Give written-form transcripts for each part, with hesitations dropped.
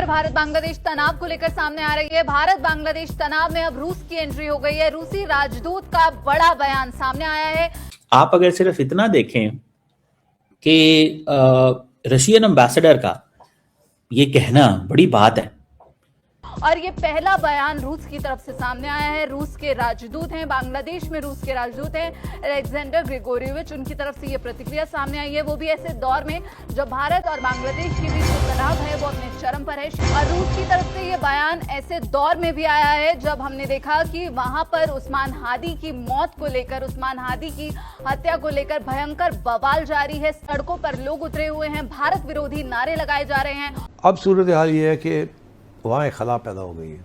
भारत बांग्लादेश तनाव को लेकर सामने आ रही है। भारत बांग्लादेश तनाव में अब रूस की एंट्री हो गई है। रूसी राजदूत का बड़ा बयान सामने आया है। आप अगर सिर्फ इतना देखें कि रशियन एम्बेसडर का ये कहना बड़ी बात है, और ये पहला बयान रूस की तरफ से सामने आया है। रूस के राजदूत हैं, बांग्लादेश में रूस के राजदूत हैं अलेक्जेंडर ग्रिगोरियोविच, उनकी तरफ से ये प्रतिक्रिया सामने आई है, वो भी ऐसे दौर में जब भारत और बांग्लादेश के बीच जो तनाव है वो अपने चरम पर है। और रूस की तरफ से ये बयान ऐसे दौर में भी आया है जब हमने देखा कि वहां पर उस्मान हादी की मौत को लेकर, उस्मान हादी की हत्या को लेकर भयंकर बवाल जारी है। सड़कों पर लोग उतरे हुए हैं, भारत विरोधी नारे लगाए जा रहे हैं। अब सूरत हाल ये है कि वहां एक खला पैदा हो गई है।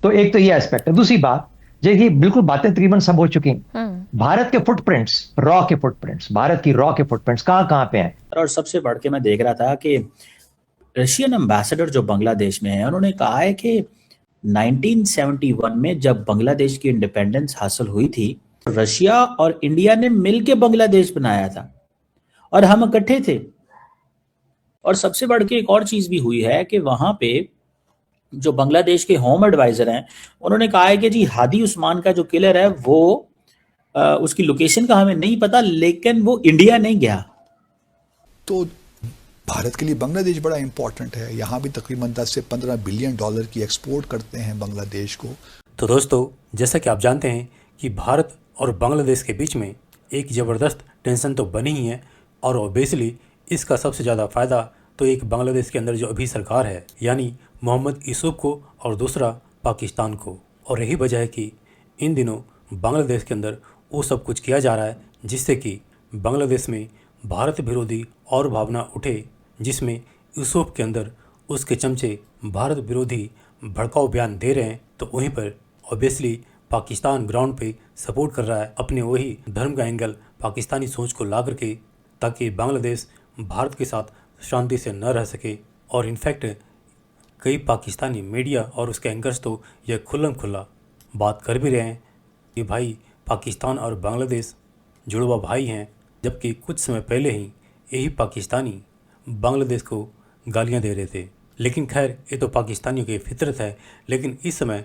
तो एक तो ये एस्पेक्ट है। दूसरी बात, ये बिल्कुल बातें तकरीबन सब हो चुकी हैं। भारत के फुटप्रिंट्स, भारत की रॉ के फुटप्रिंट्स कहां पे हैं। और सबसे बढ़ के मैं देख रहा था कि रशियन एम्बेसडर जो बांग्लादेश में है, उन्होंने कहा है कि 1971 में जब बांग्लादेश की इंडिपेंडेंस हासिल हुई थी, रशिया और इंडिया ने मिलकर बांग्लादेश बनाया था और हम इकट्ठे थे। और सबसे बढ़ के एक और चीज भी हुई है कि वहां पे जो बांग्लादेश के होम एडवाइजर हैं, उन्होंने कहा है कि जी हादी उस्मान का जो किलर है वो उसकी लोकेशन का हमें नहीं पता, लेकिन वो इंडिया नहीं गया। तो भारत के लिए बांग्लादेश बड़ा इंपॉर्टेंट है। यहाँ भी तकरीबन 10 से 15 बिलियन डॉलर की एक्सपोर्ट करते हैं बांग्लादेश को। तो दोस्तों, जैसा कि आप जानते हैं कि भारत और बांग्लादेश के बीच में एक ज़बरदस्त टेंशन तो बनी ही है, और ऑब्वियसली इसका सबसे ज़्यादा फ़ायदा तो एक बांग्लादेश के अंदर जो अभी सरकार है, यानी मोहम्मद यूसुफ को, और दूसरा पाकिस्तान को। और यही वजह है कि इन दिनों बांग्लादेश के अंदर वो सब कुछ किया जा रहा है जिससे कि बांग्लादेश में भारत विरोधी और भावना उठे, जिसमें यूसुफ के अंदर उसके चमचे भारत विरोधी भड़काऊ बयान दे रहे हैं। तो वहीं पर ऑब्वियसली पाकिस्तान ग्राउंड पे सपोर्ट कर रहा है अपने वही धर्म का एंगल, पाकिस्तानी सोच को ला करके, ताकि बांग्लादेश भारत के साथ शांति से न रह सके। और इनफैक्ट कई पाकिस्तानी मीडिया और उसके एंकर्स तो यह खुल्लम खुल्ला बात कर भी रहे हैं कि भाई पाकिस्तान और बांग्लादेश जुड़वा भाई हैं, जबकि कुछ समय पहले ही यही पाकिस्तानी बांग्लादेश को गालियां दे रहे थे। लेकिन खैर, ये तो पाकिस्तानियों की फितरत है। लेकिन इस समय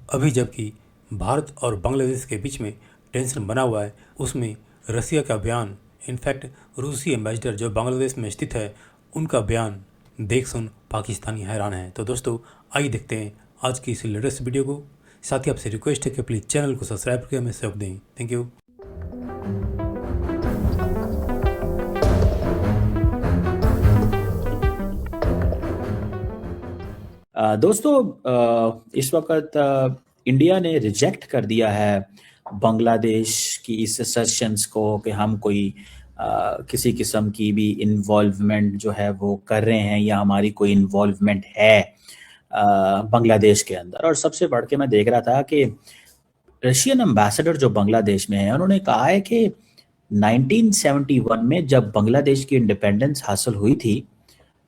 अभी जबकि भारत और बांग्लादेश के बीच में टेंशन बना हुआ है, उसमें रसिया का बयान, इनफैक्ट रूसी एम्बेसडर जो बांग्लादेश में स्थित है, उनका बयान देख सुन पाकिस्तानी हैरान है। तो दोस्तों, आइए देखते हैं आज की इस लेटेस्ट वीडियो को। साथ ही आपसे रिक्वेस्ट है कि प्लीज़ चैनल को सब्सक्राइब करके हमें सहयोग दें। Thank you. दोस्तों, इस वक्त इंडिया ने रिजेक्ट कर दिया है बांग्लादेश की इस असर्शंस को कि हम कोई किसी किस्म की भी इन्वॉल्वमेंट जो है वो कर रहे हैं या हमारी कोई इन्वॉल्वमेंट है बांग्लादेश के अंदर। और सबसे बढ़ के मैं देख रहा था कि रशियन एम्बेसडर जो बांग्लादेश में है, उन्होंने कहा है कि 1971 में जब बांग्लादेश की इंडिपेंडेंस हासिल हुई थी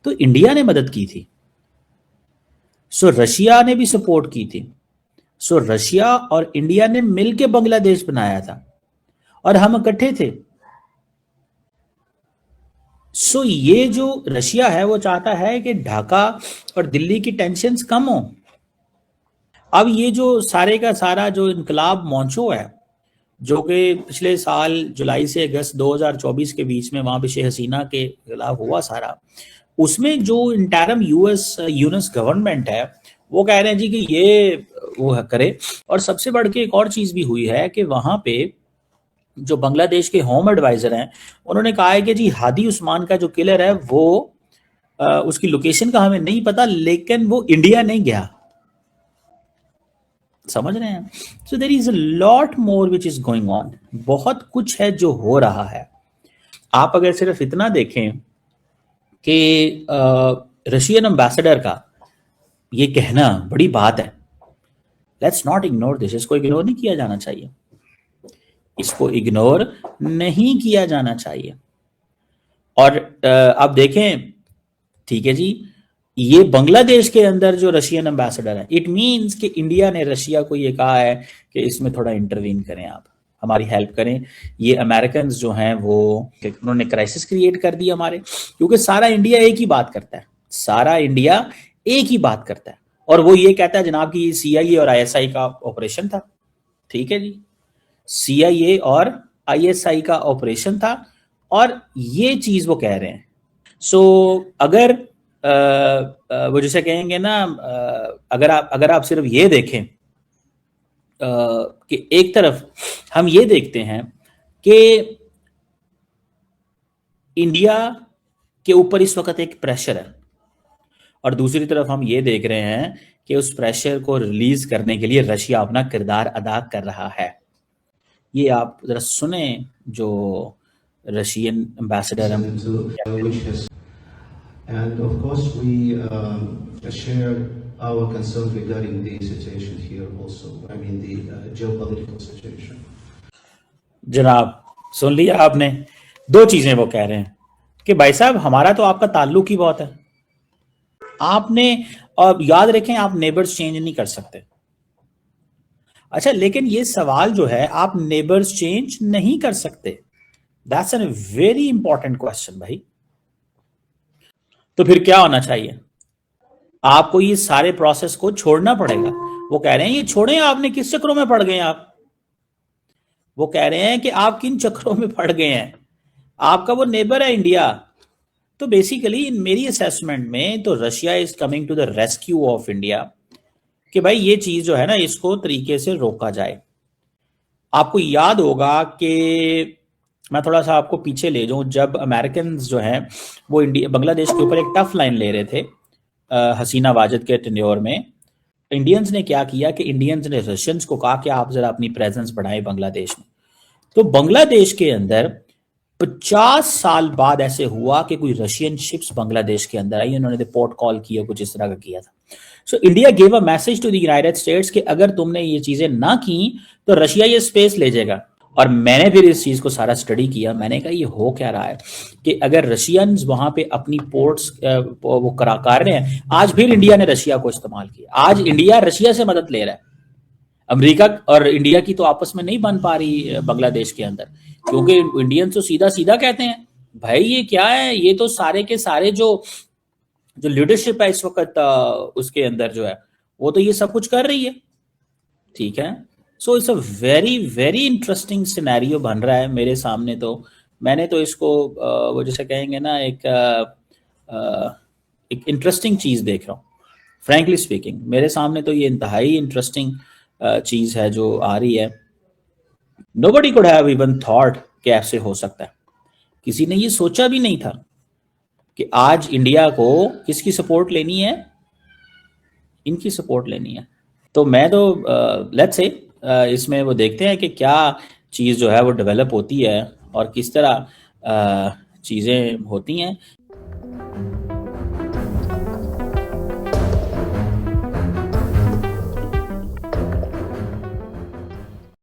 तो इंडिया ने मदद की थी, सो रशिया ने भी सपोर्ट की थी। सो रशिया और इंडिया ने मिलकर बांग्लादेश बनाया था और हम इकट्ठे थे। सो ये जो रशिया है वो चाहता है कि ढाका और दिल्ली की टेंशन्स कम हो। अब ये जो सारे का सारा जो इनकलाब मॉन्चो है, जो कि पिछले साल जुलाई से अगस्त 2024 के बीच में वहां पे शेख हसीना के खिलाफ हुआ सारा, उसमें जो इंटरम यूएस गवर्नमेंट है वो कह रहे हैं जी कि ये वो करे। और सबसे बढ़ के एक और चीज भी हुई है कि वहां पे जो बांग्लादेश के होम एडवाइजर हैं, उन्होंने कहा है कि जी हादी उस्मान का जो किलर है वो उसकी लोकेशन का हमें नहीं पता, लेकिन वो इंडिया नहीं गया। समझ रहे हैं? So there is a lot more which is going on. बहुत कुछ है जो हो रहा है। आप अगर सिर्फ इतना देखें कि रशियन एम्बेसडर का ये कहना बड़ी बात है, लेट्स नॉट इग्नोर दिस। इसको इग्नोर नहीं किया जाना चाहिए, इसको इग्नोर नहीं किया जाना चाहिए। और अब देखें, ठीक है जी, ये बांग्लादेश के अंदर जो रशियन एम्बेसडर है, इट मींस कि इंडिया ने रशिया को ये कहा है कि इसमें थोड़ा इंटरवीन करें, आप हमारी हेल्प करें। ये अमेरिकन जो हैं वो उन्होंने क्राइसिस क्रिएट कर दी हमारे, क्योंकि सारा इंडिया एक ही बात करता है, सारा इंडिया एक ही बात करता है, और वो ये कहता है जनाब कि ये CIA और ISI का ऑपरेशन था। ठीक है जी, CIA और ISI का ऑपरेशन था, और ये चीज वो कह रहे हैं। सो अगर वो जैसे कहेंगे ना, अगर आप सिर्फ ये देखें कि एक तरफ हम ये देखते हैं कि इंडिया के ऊपर इस वक्त एक प्रेशर है, और दूसरी तरफ हम ये देख रहे हैं कि उस प्रेशर को रिलीज करने के लिए रशिया अपना किरदार अदा कर रहा है। ये आप जरा सुने जो रशियन एम्बेसडर हैं। And of course, we share our concern regarding the situation here also. I mean, the geopolitical situation. जनाब सुन लिया आपने, दो चीजें वो कह रहे हैं कि भाई साहब हमारा तो आपका ताल्लुक ही बहुत है, आपने, और याद रखें आप नेबर्स चेंज नहीं कर सकते। अच्छा, लेकिन ये सवाल जो है, आप नेबर्स चेंज नहीं कर सकते, that's an very important question भाई। तो फिर क्या होना चाहिए? आपको ये सारे प्रोसेस को छोड़ना पड़ेगा। वो कह रहे हैं ये छोड़ें, आपने किस चक्रों में पड़ गए हैं आप? वो कह रहे हैं कि आप किन चक्रों में पड़ गए हैं, आपका वो नेबर है इंडिया। तो बेसिकली इन मेरी असेसमेंट में तो Russia is coming to the rescue of India, कि भाई ये चीज जो है ना, इसको तरीके से रोका जाए। आपको याद होगा कि मैं थोड़ा सा आपको पीछे ले जाऊं, जब अमेरिकन जो हैं वो बांग्लादेश के ऊपर एक टफ लाइन ले रहे थे हसीना वाजिद के टेन्योर में, इंडियंस ने क्या किया कि इंडियंस ने रशियंस को कहा कि आप जरा अपनी प्रेजेंस बढ़ाएं बांग्लादेश में। तो बांग्लादेश के अंदर 50 साल बाद ऐसे हुआ कि कोई रशियन शिप्स बांग्लादेश के अंदर आई, उन्होंने रिपोर्ट कॉल किया, कुछ इस तरह का किया था। So India give a message to the United States कि अगर तुमने ये चीजें ना की तो रशिया ये स्पेस ले जाएगा। और मैंने फिर इस चीज को सारा स्टडी किया, मैंने कहा ये हो क्या रहा है कि अगर रशियंस वहां पे अपनी पोर्ट्स वो कर रहे हैं, आज फिर इंडिया ने रशिया को इस्तेमाल किया, आज इंडिया रशिया से मदद ले रहा है। अमेरिका और इंडिया की तो आपस में नहीं बन पा रही बांग्लादेश के अंदर, क्योंकि इंडियंस तो सीधा सीधा कहते हैं भाई ये क्या है, ये तो सारे के सारे जो लीडरशिप है इस वक्त उसके अंदर जो है वो तो ये सब कुछ कर रही है। ठीक है, so it's a very very interesting scenario बन रहा है मेरे सामने। तो मैंने तो इसको वो जैसे कहेंगे ना, एक इंटरेस्टिंग चीज देख रहा हूँ। फ्रैंकली स्पीकिंग मेरे सामने तो ये इंतहाई इंटरेस्टिंग चीज है जो आ रही है। Nobody could have even thought कि ऐसे हो सकता है, किसी ने ये सोचा भी नहीं था कि आज इंडिया को किसकी सपोर्ट लेनी है, इनकी सपोर्ट लेनी है। तो मैं तो लेट्स से इसमें वो देखते हैं कि क्या चीज़ जो है वो डेवलप होती है और किस तरह चीज़ें होती हैं।